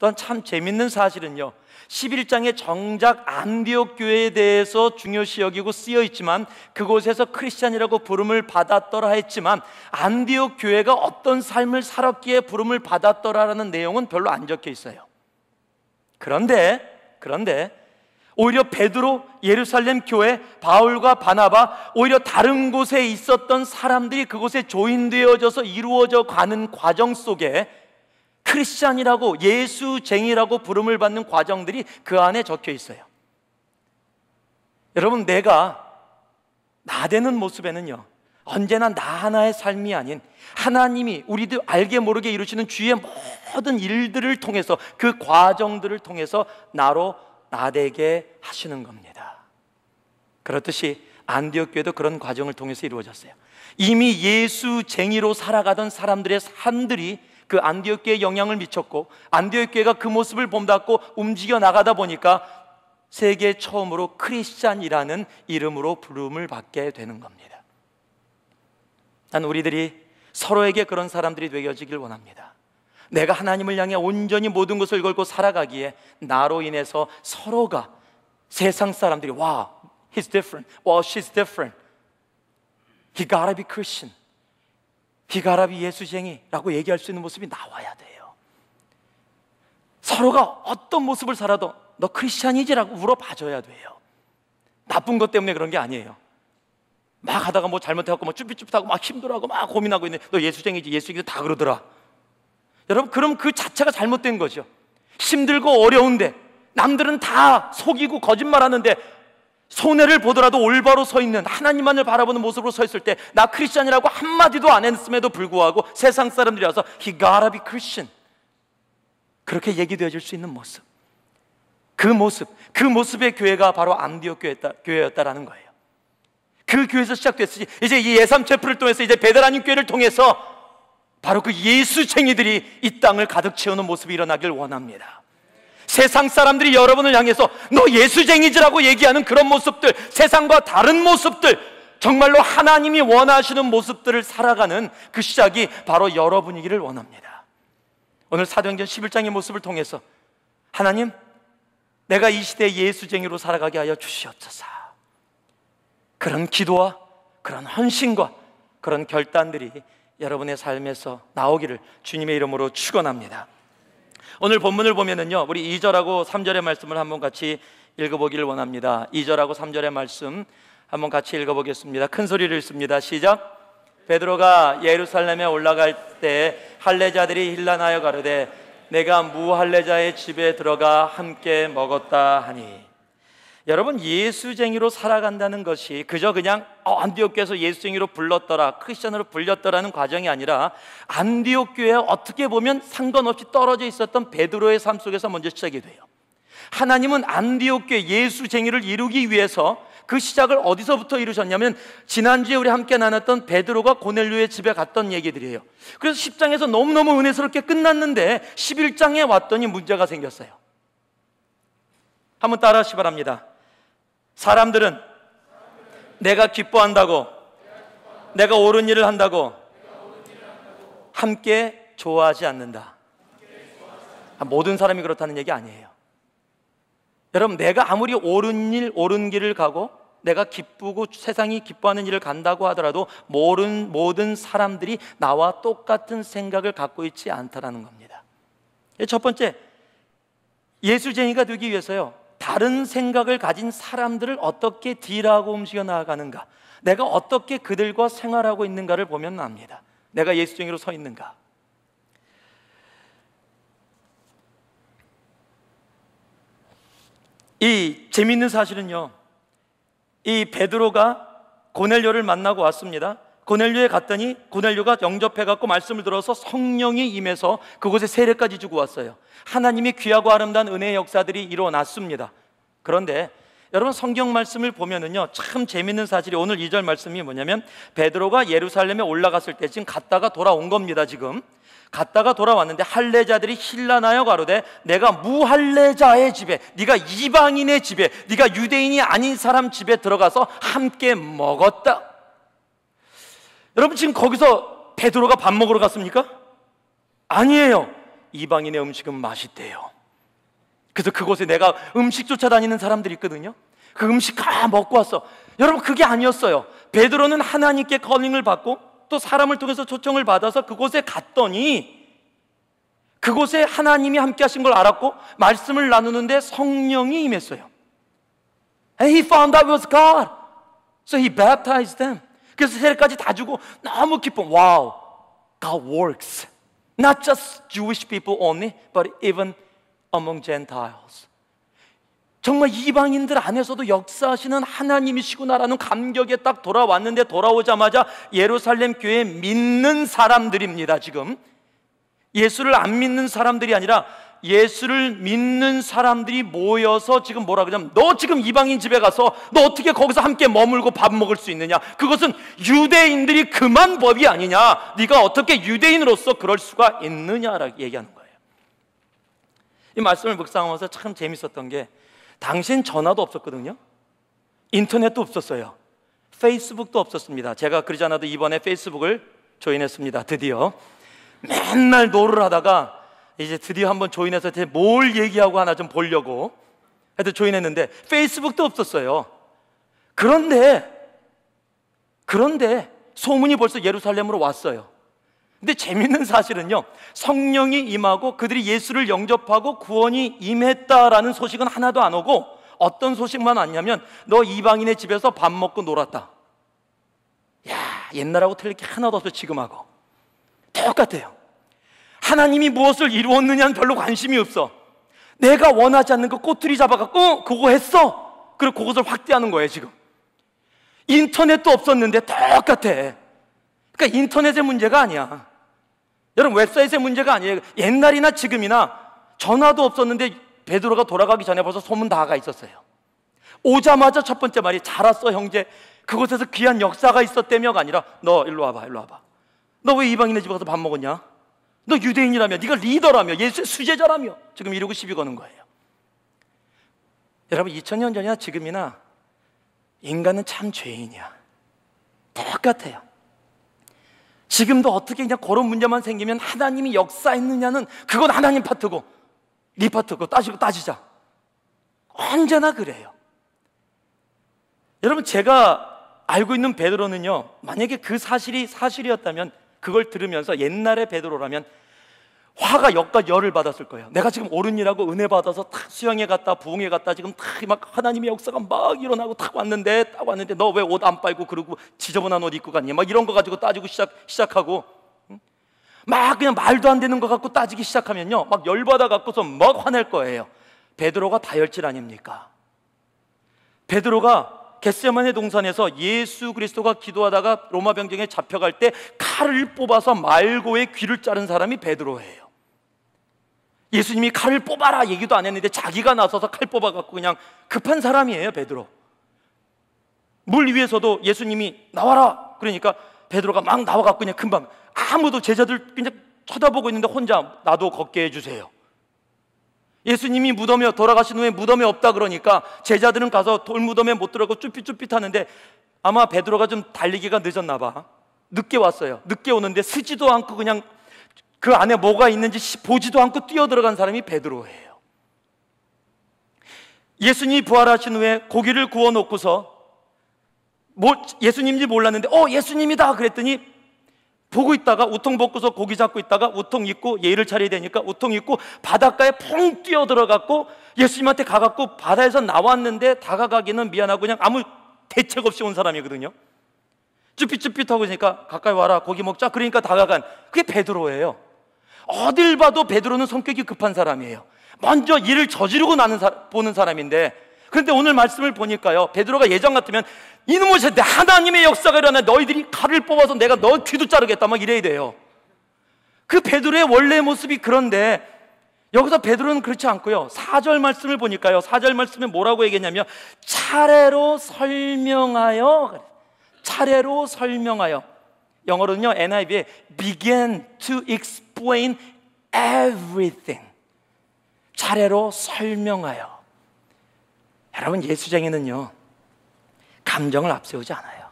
또한 참 재밌는 사실은요, 11장에 정작 안디옥 교회에 대해서 중요시 여기고 쓰여 있지만 그곳에서 크리스찬이라고 부름을 받았더라 했지만 안디옥 교회가 어떤 삶을 살았기에 부름을 받았더라라는 내용은 별로 안 적혀 있어요. 그런데 오히려 베드로, 예루살렘 교회, 바울과 바나바, 오히려 다른 곳에 있었던 사람들이 그곳에 조인되어져서 이루어져 가는 과정 속에 크리스찬이라고, 예수쟁이라고 부름을 받는 과정들이 그 안에 적혀 있어요. 여러분, 내가 나되는 모습에는요, 언제나 나 하나의 삶이 아닌 하나님이 우리도 알게 모르게 이루시는 주의 모든 일들을 통해서, 그 과정들을 통해서 나로 나되게 하시는 겁니다. 그렇듯이 안디옥 교회도 그런 과정을 통해서 이루어졌어요. 이미 예수쟁이로 살아가던 사람들의 삶들이 그 안디옥 교회에 영향을 미쳤고, 안디옥 교회가 그 모습을 본받고 움직여 나가다 보니까 세계 처음으로 크리스찬이라는 이름으로 부름을 받게 되는 겁니다. 난 우리들이 서로에게 그런 사람들이 되어지길 원합니다. 내가 하나님을 향해 온전히 모든 것을 걸고 살아가기에 나로 인해서 서로가, 세상 사람들이 wow, he's different, wow, she's different, he gotta be Christian, he gotta be 예수쟁이라고 얘기할 수 있는 모습이 나와야 돼요. 서로가 어떤 모습을 살아도 너 크리스찬이지라고 물어봐줘야 돼요. 나쁜 것 때문에 그런 게 아니에요. 막 하다가 뭐 잘못해갖고 뭐 쭈삣쭈삣하고 막 힘들어하고 막 고민하고 있는데 너 예수쟁이지, 예수쟁이지 다 그러더라. 여러분, 그럼 그 자체가 잘못된 거죠. 힘들고 어려운데 남들은 다 속이고 거짓말하는데 손해를 보더라도 올바로 서 있는, 하나님만을 바라보는 모습으로 서 있을 때 나 크리스찬이라고 한마디도 안 했음에도 불구하고 세상 사람들이 와서 He gotta be Christian, 그렇게 얘기되어질 수 있는 모습, 그 모습의 교회가 바로 안디옥 교회였다라는 거예요. 그 교회에서 시작됐으니 이제 이 예삼체프를 통해서, 이제 베드라님 교회를 통해서 바로 그 예수쟁이들이 이 땅을 가득 채우는 모습이 일어나길 원합니다. 세상 사람들이 여러분을 향해서 너 예수쟁이지라고 얘기하는 그런 모습들, 세상과 다른 모습들, 정말로 하나님이 원하시는 모습들을 살아가는 그 시작이 바로 여러분이기를 원합니다. 오늘 사도행전 11장의 모습을 통해서 하나님, 내가 이 시대의 예수쟁이로 살아가게 하여 주시옵소서, 그런 기도와 그런 헌신과 그런 결단들이 여러분의 삶에서 나오기를 주님의 이름으로 축원합니다. 오늘 본문을 보면은요, 우리 2절하고 3절의 말씀을 한번 같이 읽어보기를 원합니다. 2절하고 3절의 말씀 한번 같이 읽어보겠습니다. 큰 소리를 읽습니다. 시작. 베드로가 예루살렘에 올라갈 때 할례자들이 힐난하여 가로되 내가 무할례자의 집에 들어가 함께 먹었다 하니. 여러분, 예수쟁이로 살아간다는 것이 그저 그냥 안디옥 교회에서 예수쟁이로 불렀더라, 크리스천으로 불렸더라는 과정이 아니라 안디옥 교회에 어떻게 보면 상관없이 떨어져 있었던 베드로의 삶 속에서 먼저 시작이 돼요. 하나님은 안디옥 교회 예수쟁이를 이루기 위해서 그 시작을 어디서부터 이루셨냐면 지난주에 우리 함께 나눴던 베드로가 고넬료의 집에 갔던 얘기들이에요. 그래서 10장에서 너무너무 은혜스럽게 끝났는데 11장에 왔더니 문제가 생겼어요. 한번 따라 하시기 바랍니다. 사람들은 내가 기뻐한다고, 내가 옳은 일을 한다고 함께 좋아하지 않는다. 모든 사람이 그렇다는 얘기 아니에요. 여러분, 내가 아무리 옳은 일, 옳은 길을 가고 내가 기쁘고 세상이 기뻐하는 일을 간다고 하더라도 모든 사람들이 나와 똑같은 생각을 갖고 있지 않다라는 겁니다. 첫 번째, 예수쟁이가 되기 위해서요, 다른 생각을 가진 사람들을 어떻게 딜하고 움직여 나아가는가, 내가 어떻게 그들과 생활하고 있는가를 보면 압니다. 내가 예수쟁이로 서 있는가. 이 재미있는 사실은요, 이 베드로가 고넬료를 만나고 왔습니다. 고넬료에 갔더니 고넬료가 영접해갖고 말씀을 들어서 성령이 임해서 그곳에 세례까지 주고 왔어요. 하나님이 귀하고 아름다운 은혜의 역사들이 일어났습니다. 그런데 여러분, 성경 말씀을 보면은요, 참 재밌는 사실이 오늘 2절 말씀이 뭐냐면 베드로가 예루살렘에 올라갔을 때 지금 갔다가 돌아온 겁니다. 지금 갔다가 돌아왔는데 할례자들이 힐난하여 가로되 내가 무할례자의 집에, 네가 이방인의 집에, 네가 유대인이 아닌 사람 집에 들어가서 함께 먹었다. 여러분, 지금 거기서 베드로가 밥 먹으러 갔습니까? 아니에요. 이방인의 음식은 맛있대요. 그래서 그곳에 내가 음식 쫓아다니는 사람들이 있거든요. 그 음식 다 먹고 왔어. 여러분, 그게 아니었어요. 베드로는 하나님께 커밍을 받고 또 사람을 통해서 초청을 받아서 그곳에 갔더니 그곳에 하나님이 함께 하신 걸 알았고 말씀을 나누는데 성령이 임했어요. And he found out it was God. So he baptized them. 그래서 세례까지 다 주고 너무 기쁨. Wow, God works. Not just Jewish people only, but even among Gentiles. 정말 이방인들 안에서도 역사하시는 하나님이시구나라는 감격에 딱 돌아왔는데, 돌아오자마자 예루살렘 교회 믿는 사람들입니다. 지금 예수를 안 믿는 사람들이 아니라 예수를 믿는 사람들이 모여서 지금 뭐라 그러냐면, 너 지금 이방인 집에 가서 너 어떻게 거기서 함께 머물고 밥 먹을 수 있느냐? 그것은 유대인들이 금한 법이 아니냐? 네가 어떻게 유대인으로서 그럴 수가 있느냐라고 얘기하는 거예요. 이 말씀을 묵상하면서 참 재밌었던 게, 당시엔 전화도 없었거든요. 인터넷도 없었어요. 페이스북도 없었습니다. 제가 그러지 않아도 이번에 페이스북을 조인했습니다. 드디어 맨날 노를 하다가 이제 드디어 한번 조인해서 뭘 얘기하고 하나 좀 보려고 해도 조인했는데 페이스북도 없었어요. 그런데 소문이 벌써 예루살렘으로 왔어요. 근데 재밌는 사실은요, 성령이 임하고 그들이 예수를 영접하고 구원이 임했다라는 소식은 하나도 안 오고, 어떤 소식만 왔냐면, 너 이방인의 집에서 밥 먹고 놀았다. 야, 옛날하고 틀릴 게 하나도 없어. 지금하고 똑같아요. 하나님이 무엇을 이루었느냐는 별로 관심이 없어. 내가 원하지 않는 거 꼬투리 잡아갖고 그거 했어. 그리고 그것을 확대하는 거예요. 지금 인터넷도 없었는데 똑같아. 그러니까 인터넷의 문제가 아니야. 여러분, 웹사이트의 문제가 아니에요. 옛날이나 지금이나 전화도 없었는데 베드로가 돌아가기 전에 벌써 소문 다 가 있었어요. 오자마자 첫 번째 말이, 잘 왔어 형제, 그곳에서 귀한 역사가 있었다며가 아니라, 너 일로 와봐. 너 왜 이방인의 집에 가서 밥 먹었냐? 너 유대인이라며, 네가 리더라며, 예수의 수제자라며 지금 이러고 시비 거는 거예요. 여러분, 2000년 전이나 지금이나 인간은 참 죄인이야. 똑같아요. 지금도 어떻게 그냥 그런 문제만 생기면 하나님이 역사했느냐는 그건 하나님 파트고 네 파트고 따지자. 언제나 그래요. 여러분, 제가 알고 있는 베드로는요, 만약에 그 사실이 사실이었다면, 그걸 들으면서 옛날의 베드로라면 화가 역과 열을 받았을 거예요. 내가 지금 옳은이라고 은혜 받아서 탁 수영에 갔다 부흥에 갔다 지금 탁 하나님의 역사가 막 일어나고 딱 왔는데 너 왜 옷 안 빨고 그러고 지저분한 옷 입고 갔니? 막 이런 거 가지고 따지고 시작하고, 막 그냥 말도 안 되는 거 갖고 따지기 시작하면요, 막 열받아 갖고서 막 화낼 거예요. 베드로가 다혈질 아닙니까? 베드로가 겟세마네 동산에서 예수 그리스도가 기도하다가 로마 병정에 잡혀갈 때 칼을 뽑아서 말고의 귀를 자른 사람이 베드로예요. 예수님이 칼을 뽑아라 얘기도 안 했는데 자기가 나서서 칼 뽑아갖고 그냥 급한 사람이에요, 베드로. 물 위에서도 예수님이 나와라 그러니까 베드로가 막 나와갖고 그냥 금방, 아무도 제자들 그냥 쳐다보고 있는데 혼자 나도 걷게 해주세요. 예수님이 무덤에 돌아가신 후에 무덤에 없다 그러니까 제자들은 가서 돌무덤에 못 들어가고 쭈삣쭈삣 하는데, 아마 베드로가 좀 달리기가 늦었나 봐. 늦게 왔어요. 늦게 오는데 쓰지도 않고 그냥 그 안에 뭐가 있는지 보지도 않고 뛰어 들어간 사람이 베드로예요. 예수님이 부활하신 후에 고기를 구워 놓고서 예수님인지 몰랐는데 예수님이다 그랬더니 보고 있다가 우통 벗고서 고기 잡고 있다가 우통 입고 예의를 차려야 되니까 우통 입고 바닷가에 펑 뛰어 들어갔고 예수님한테 가갖고, 바다에서 나왔는데 다가가기는 미안하고 그냥 아무 대책 없이 온 사람이거든요. 쭈삣쭈삣하고 있으니까 가까이 와라 고기 먹자 그러니까 다가간, 그게 베드로예요. 어딜 봐도 베드로는 성격이 급한 사람이에요. 먼저 일을 저지르고 보는 사람인데, 그런데 오늘 말씀을 보니까요, 베드로가 예전 같으면 이놈의 새끼, 하나님의 역사가 일어나 너희들이 칼을 뽑아서 내가 너 귀도 자르겠다 막 이래야 돼요. 그 베드로의 원래 모습이 그런데, 여기서 베드로는 그렇지 않고요, 4절 말씀을 보니까요, 4절 말씀에 뭐라고 얘기했냐면 차례로 설명하여, 영어로는요 NIV에 began to explain everything, 차례로 설명하여. 여러분, 예수쟁이는요 감정을 앞세우지 않아요.